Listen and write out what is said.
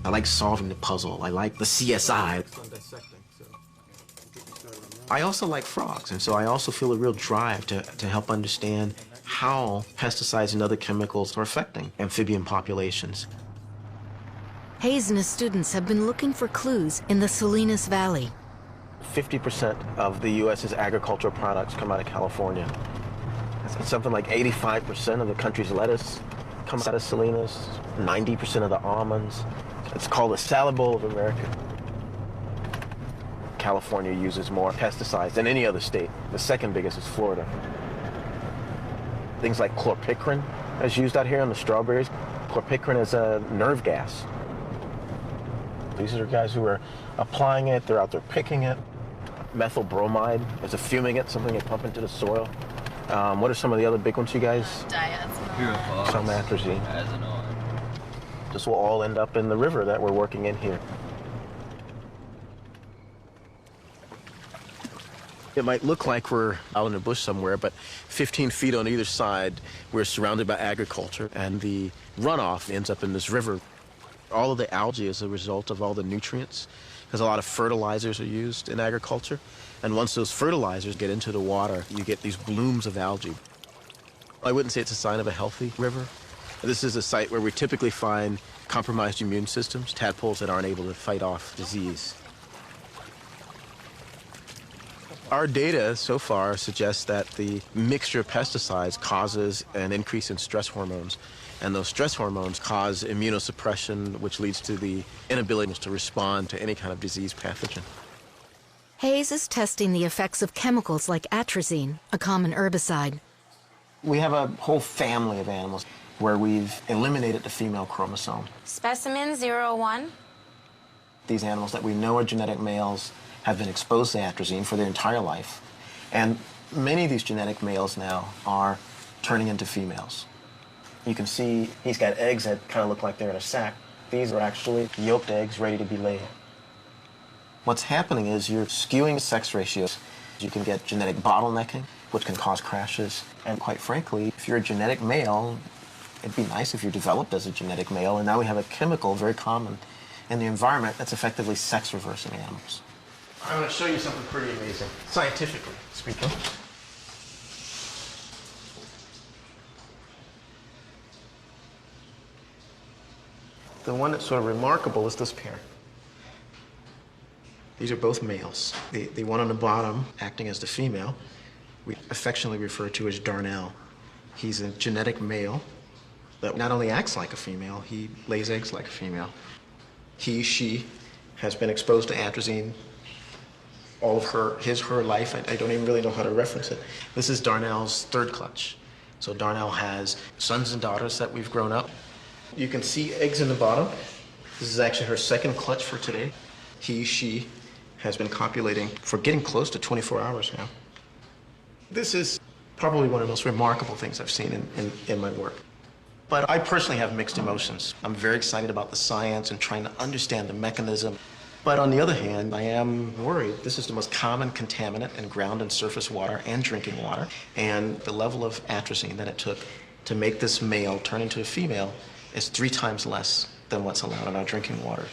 I like solving the puzzle. I like the CSI. I also like frogs, and so I also feel a real drive to help understand how pesticides and other chemicals are affecting amphibian populations. Hayes and his students have been looking for clues in the Salinas Valley. 50% of the U.S.'s agricultural products come out of California. Something like 85% of the country's lettuce comes out of Salinas, 90% of the almonds. It's called the salad bowl of America. California uses more pesticides than any other state. The second biggest is Florida. Things like chlorpicrin is used out here on the strawberries. Chlorpicrin is a nerve gas. These are guys who are applying it, they're out there picking it. Methyl bromide is a fumigant, something you pump into the soil. What are some of the other big ones, you guys? Diazonol. Some atrazine. This will all end up in the river that we're working in here. It might look like we're out in the bush somewhere, but 15 feet on either side, we're surrounded by agriculture, and the runoff ends up in this river. All of the algae is a result of all the nutrients, because a lot of fertilizers are used in agriculture. And once those fertilizers get into the water, you get these blooms of algae. I wouldn't say it's a sign of a healthy river. This is a site where we typically find compromised immune systems, tadpoles that aren't able to fight off disease. Our data so far suggests that the mixture of pesticides causes an increase in stress hormones, and those stress hormones cause immunosuppression, which leads to the inability to respond to any kind of disease pathogen. Hayes is testing the effects of chemicals like atrazine, a common herbicide. We have a whole family of animals where we've eliminated the female chromosome. Specimen 01. These animals that we know are genetic males have been exposed to atrazine for their entire life. And many of these genetic males now are turning into females. You can see he's got eggs that kind of look like they're in a sack. These are actually yolked eggs ready to be laid. What's happening is you're skewing sex ratios. You can get genetic bottlenecking, which can cause crashes. And quite frankly, if you're a genetic male, it'd be nice if you developed as a genetic male. And now we have a chemical very common in the environment that's effectively sex-reversing animals. I'm going to show you something pretty amazing, scientifically speaking. The one that's sort of remarkable is this pair. These are both males. The one on the bottom, acting as the female, we affectionately refer to as Darnell. He's a genetic male that not only acts like a female, he lays eggs like a female. She has been exposed to atrazine all of her life. I don't even really know how to reference it. This is Darnell's third clutch. So Darnell has sons and daughters that we've grown up. You can see eggs in the bottom. This is actually her second clutch for today. She has been copulating for getting close to 24 hours now. This is probably one of the most remarkable things I've seen in my work. But I personally have mixed emotions. I'm very excited about the science and trying to understand the mechanism. But on the other hand, I am worried. This is the most common contaminant in ground and surface water and drinking water. And the level of atrazine that it took to make this male turn into a female is 3 times less than what's allowed in our drinking water.